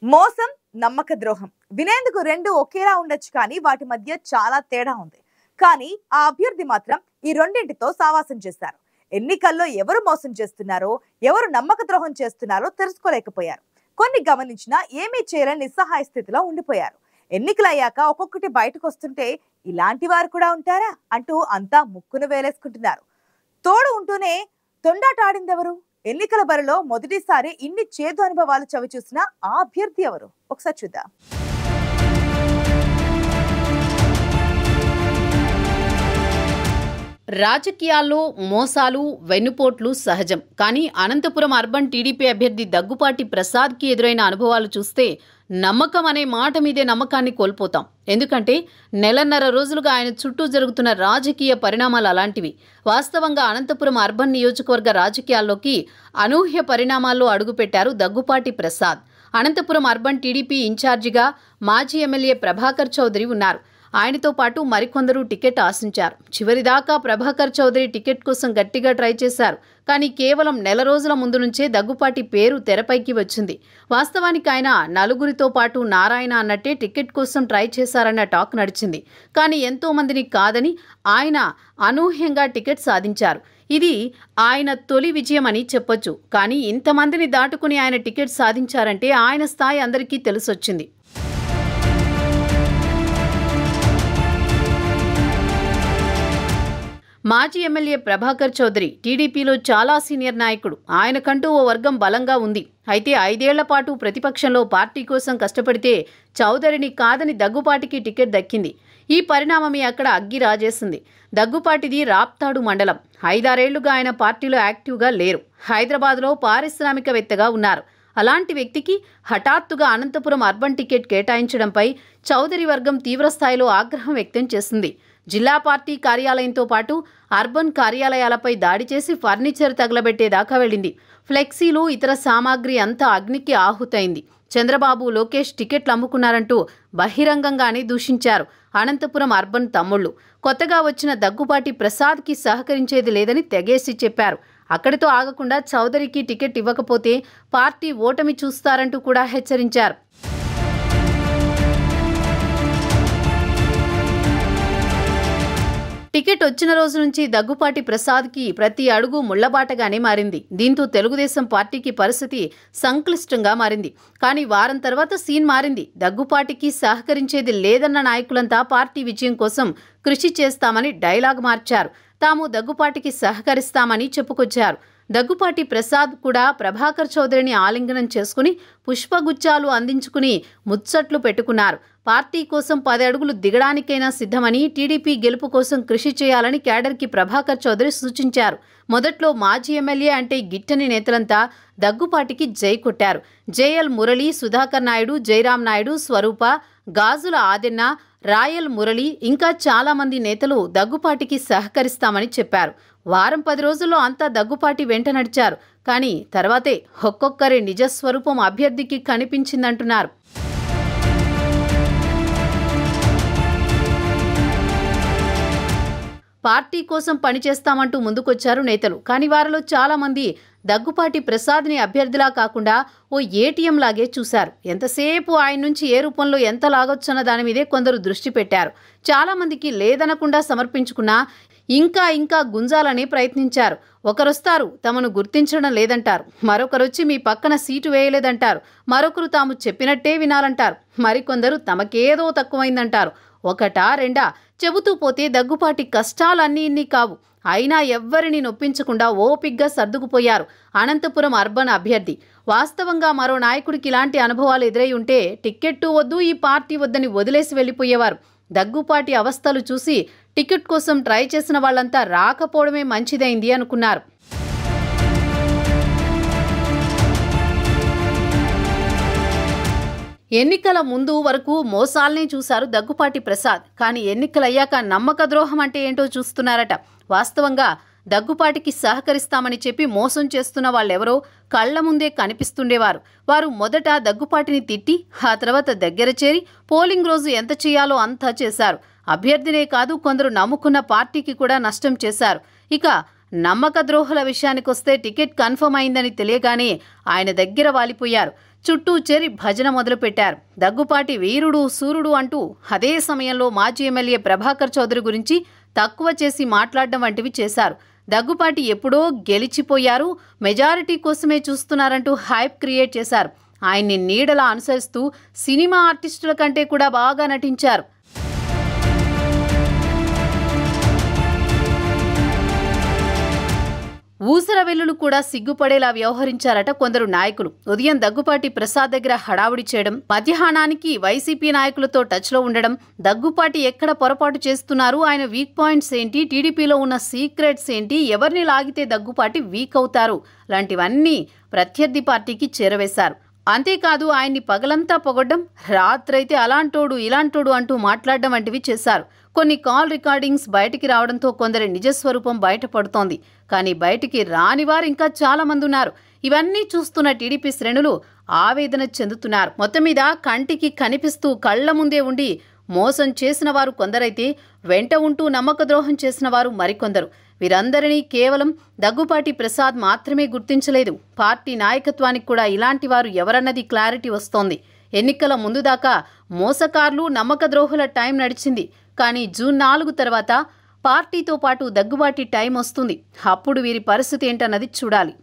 మోసం, నమ్మక ద్రోహం వినేందుకు రెండు ఒకేలా ఉండొచ్చు కానీ వాటి మధ్య చాలా తేడా ఉంది. కానీ ఆ అభ్యర్థి మాత్రం ఈ రెండింటితో సావాసం చేశారు. ఎన్నికల్లో ఎవరు మోసం చేస్తున్నారో, ఎవరు నమ్మక ద్రోహం చేస్తున్నారో తెలుసుకోలేకపోయారు. కొన్ని గమనించినా ఏమీ చేయలేని నిస్సహాయ స్థితిలో ఉండిపోయారు. ఎన్నికలయ్యాక ఒక్కొక్కటి బయటకు వస్తుంటే ఇలాంటి వారు కూడా ఉంటారా అంటూ అంతా ముక్కును వేలేసుకుంటున్నారు. తోడు ఉంటూనే తొండాట ఆడిందెవరు? ఎన్నికల బరిలో మొదటిసారి ఇన్ని చేదు అనుభవాలు చవి చూసిన ఆ అభ్యర్థి ఎవరు? ఒకసారి చూద్దాం. రాజకీయాల్లో మోసాలు, వెన్నుపోట్లు సహజం. కానీ అనంతపురం అర్బన్ టీడీపీ అభ్యర్థి దగ్గుపాటి ప్రసాద్కి ఎదురైన అనుభవాలు చూస్తే నమ్మకం అనే మాట మీదే నమ్మకాన్ని కోల్పోతాం. ఎందుకంటే నెలన్నర రోజులుగా ఆయన చుట్టూ జరుగుతున్న రాజకీయ పరిణామాలు అలాంటివి. వాస్తవంగా అనంతపురం అర్బన్ నియోజకవర్గ రాజకీయాల్లోకి అనూహ్య పరిణామాల్లో అడుగుపెట్టారు దగ్గుపాటి ప్రసాద్. అనంతపురం అర్బన్ టీడీపీ ఇన్ఛార్జిగా మాజీ ఎమ్మెల్యే ప్రభాకర్ చౌదరి ఉన్నారు. ఆయనతో పాటు మరికొందరు టికెట్ ఆశించారు. చివరిదాకా ప్రభాకర్ చౌదరి టికెట్ కోసం గట్టిగా ట్రై చేశారు. కానీ కేవలం నెల రోజుల ముందు నుంచే దగ్గుపాటి పేరు తెరపైకి వచ్చింది. వాస్తవానికి ఆయన నలుగురితో పాటు నారాయణ అన్నట్టే టికెట్ కోసం ట్రై చేశారన్న టాక్ నడిచింది. కానీ ఎంతో మందిని కాదని ఆయన అనూహ్యంగా టికెట్ సాధించారు. ఇది ఆయన తొలి విజయం అని చెప్పొచ్చు. కానీ ఇంతమందిని దాటుకుని ఆయన టికెట్ సాధించారంటే ఆయన స్థాయి అందరికీ తెలిసొచ్చింది. మాజీ ఎమ్మెల్యే ప్రభాకర్ చౌదరి టీడీపీలో చాలా సీనియర్ నాయకుడు. ఆయనకంటూ ఓ వర్గం బలంగా ఉంది. అయితే 5 ఏళ్ల పాటు ప్రతిపక్షంలో పార్టీ కోసం కష్టపడితే చౌదరిని కాదని దగ్గుపాటికి టికెట్ దక్కింది. ఈ పరిణామమే అక్కడ అగ్గి రాజేసింది. దగ్గుపాటిది రాప్తాడు మండలం. 5-6 ఏళ్లుగా ఆయన పార్టీలో యాక్టివ్గా లేరు. హైదరాబాద్లో పారిశ్రామికవేత్తగా ఉన్నారు. అలాంటి వ్యక్తికి హఠాత్తుగా అనంతపురం అర్బన్ టికెట్ కేటాయించడంపై చౌదరి వర్గం తీవ్రస్థాయిలో ఆగ్రహం వ్యక్తం చేసింది. జిల్లా పార్టీ కార్యాలయంతో పాటు అర్బన్ కార్యాలయాలపై దాడి చేసి ఫర్నిచర్ తగలబెట్టేదాకా వెళ్ళింది. ఫ్లెక్సీలు, ఇతర సామాగ్రి అంతా అగ్నికి ఆహుతైంది. చంద్రబాబు, లోకేష్ టికెట్లు అమ్ముకున్నారంటూ బహిరంగంగానే దూషించారు అనంతపురం అర్బన్ తమ్ముళ్లు. కొత్తగా వచ్చిన దగ్గుపాటి ప్రసాద్కి సహకరించేది లేదని తెగేసి చెప్పారు. అక్కడితో ఆగకుండా చౌదరికి టికెట్ ఇవ్వకపోతే పార్టీ ఓటమి చూస్తారంటూ కూడా హెచ్చరించారు. టికెట్ వచ్చిన రోజు నుంచి దగ్గుపాటి ప్రసాద్కి ప్రతి అడుగు ముళ్లబాటగానే మారింది. దీంతో తెలుగుదేశం పార్టీకి పరిస్థితి సంక్లిష్టంగా మారింది. కానీ వారం తర్వాత సీన్ మారింది. దగ్గుపాటికి సహకరించేది లేదన్న నాయకులంతా పార్టీ విజయం కోసం కృషి చేస్తామని డైలాగ్ మార్చారు. తాము దగ్గుపాటికి సహకరిస్తామని చెప్పుకొచ్చారు. దగ్గుపాటి ప్రసాద్ కూడా ప్రభాకర్ చౌదరిని ఆలింగనం చేసుకుని పుష్పగుచ్చాలు అందించుకుని ముచ్చట్లు పెట్టుకున్నారు. పార్టీ కోసం 10 అడుగులు దిగడానికైనా సిద్ధమని, టీడీపీ గెలుపు కోసం కృషి చేయాలని క్యాడర్కి ప్రభాకర్ చౌదరి సూచించారు. మొదట్లో మాజీ ఎమ్మెల్యే అంటే గిట్టని నేతలంతా దగ్గుపాటికి జై కొట్టారు. జేఎల్ మురళి, సుధాకర్ నాయుడు, జయరాం నాయుడు, స్వరూప, గాజుల ఆదెన్న, రాయల్ మురళి ఇంకా చాలా మంది నేతలు దగ్గుపాటికి సహకరిస్తామని చెప్పారు. వారం 10 రోజుల్లో అంతా దగ్గుపాటి వెంట నడిచారు. కానీ తర్వాతే ఒక్కొక్కరి నిజస్వరూపం అభ్యర్థికి కనిపించిందంటున్నారు. పార్టీ కోసం పనిచేస్తామంటూ ముందుకొచ్చారు నేతలు. కానీ వారిలో చాలా మంది దగ్గుపాటి ప్రసాద్ని అభ్యర్థిలా కాకుండా ఓ ఏటీఎం లాగే చూశారు. ఎంతసేపు ఆయన నుంచి ఏ రూపంలో ఎంత లాగొచ్చన్న దాని మీదే కొందరు దృష్టి పెట్టారు. చాలా మందికి లేదనకుండా సమర్పించుకున్నా ఇంకా గుంజాలని ప్రయత్నించారు. ఒకరొస్తారు, తమను గుర్తించడం లేదంటారు. మరొకరొచ్చి మీ పక్కన సీటు వేయలేదంటారు. మరొకరు తాము చెప్పినట్టే వినాలంటారు. మరికొందరు తమకేదో తక్కువైందంటారు. ఒకటా రెండా చెబుతూ పోతే దగ్గుపాటి కష్టాలన్నీ ఇన్ని కావు. అయినా ఎవ్వరిని నొప్పించకుండా ఓపిగ్గా సర్దుకుపోయారు అనంతపురం అర్బన్ అభ్యర్థి. వాస్తవంగా మరో నాయకుడికి ఇలాంటి అనుభవాలు ఎదురై ఉంటే టిక్కెట్టు వద్దు, ఈ పార్టీ వద్దని వదిలేసి వెళ్ళిపోయేవారు. దగ్గుపాటి అవస్థలు చూసి టికెట్ కోసం ట్రై చేసిన వాళ్ళంతా రాకపోవడమే మంచిదైంది అనుకున్నారు. ఎన్నికల ముందు వరకు మోసాల్నే చూశారు దగ్గుపాటి ప్రసాద్. కానీ ఎన్నికలయ్యాక నమ్మక ద్రోహం అంటే ఏంటో చూస్తున్నారట. వాస్తవంగా దగ్గుపాటికి సహకరిస్తామని చెప్పి మోసం చేస్తున్న వాళ్ళెవరో కళ్ల ముందే కనిపిస్తుండేవారు. వారు మొదట దగ్గుపాటిని తిట్టి ఆ తర్వాత దగ్గర చేరి పోలింగ్ రోజు ఎంత చేయాలో అంతా చేశారు. అభ్యర్థినే కాదు, కొందరు నమ్ముకున్న పార్టీకి కూడా నష్టం చేశారు. ఇక నమ్మక ద్రోహుల విషయానికొస్తే టికెట్ కన్ఫర్మ్ అయిందని తెలియగానే ఆయన దగ్గర వాలిపోయారు. చుట్టూ చేరి భజన మొదలుపెట్టారు. దగ్గుపాటి వీరుడు సూర్యుడు అంటూ అదే సమయంలో మాజీ ఎమ్మెల్యే ప్రభాకర్ చౌదరి గురించి తక్కువ చేసి మాట్లాడడం వంటివి చేశారు. దగ్గుపాటి ఎప్పుడో గెలిచిపోయారు, మెజారిటీ కోసమే చూస్తున్నారంటూ హైప్ క్రియేట్ చేశారు. ఆయన్ని నీడలా అనుసరిస్తూ సినిమా ఆర్టిస్టుల కంటే కూడా బాగా నటించారు. ఊసరవెల్లులు కూడా సిగ్గుపడేలా వ్యవహరించారట కొందరు నాయకులు. ఉదయం దగ్గుపాటి ప్రసాద్ దగ్గర హడావుడి చేయడం, మధ్యాహ్నానికి వైసీపీ నాయకులతో టచ్లో ఉండడం, దగ్గుపాటి ఎక్కడ పొరపాటు చేస్తున్నారు, ఆయన వీక్ పాయింట్స్ ఏంటి, టీడీపీలో ఉన్న సీక్రెట్స్ ఏంటి, ఎవరిని లాగితే దగ్గుపాటి వీక్ అవుతారు లాంటివన్నీ ప్రత్యర్థి పార్టీకి చేరవేశారు. అంతేకాదు ఆయన్ని పగలంతా పొగడ్డం, రాత్రైతే అలాంటోడు ఇలాంటోడు అంటూ మాట్లాడడం వంటివి చేశారు. కొన్ని కాల్ రికార్డింగ్స్ బయటికి రావడంతో కొందరి నిజస్వరూపం బయటపడుతోంది. కానీ బయటికి రాని వారు ఇంకా చాలా మంది ఉన్నారు. ఇవన్నీ చూస్తున్న టీడీపీ శ్రేణులు ఆవేదన చెందుతున్నారు. మొత్తం మీద కంటికి కనిపిస్తూ కళ్ల ముందే ఉండి మోసం చేసిన వారు కొందరైతే, వెంట ఉంటూ నమ్మక ద్రోహం చేసిన వారు మరికొందరు. వీరందరినీ కేవలం దగ్గుపాటి ప్రసాద్ మాత్రమే గుర్తించలేదు. పార్టీ నాయకత్వానికి కూడా ఇలాంటి వారు ఎవరన్నది క్లారిటీ వస్తోంది. ఎన్నికల ముందు దాకా మోసకార్లు నమ్మక ద్రోహుల టైం నడిచింది. కానీ జూన్ 4 తర్వాత పార్టీతో పాటు దగ్గుబాటి టైం వస్తుంది. అప్పుడు వీరి పరిస్థితి ఏంటన్నది చూడాలి.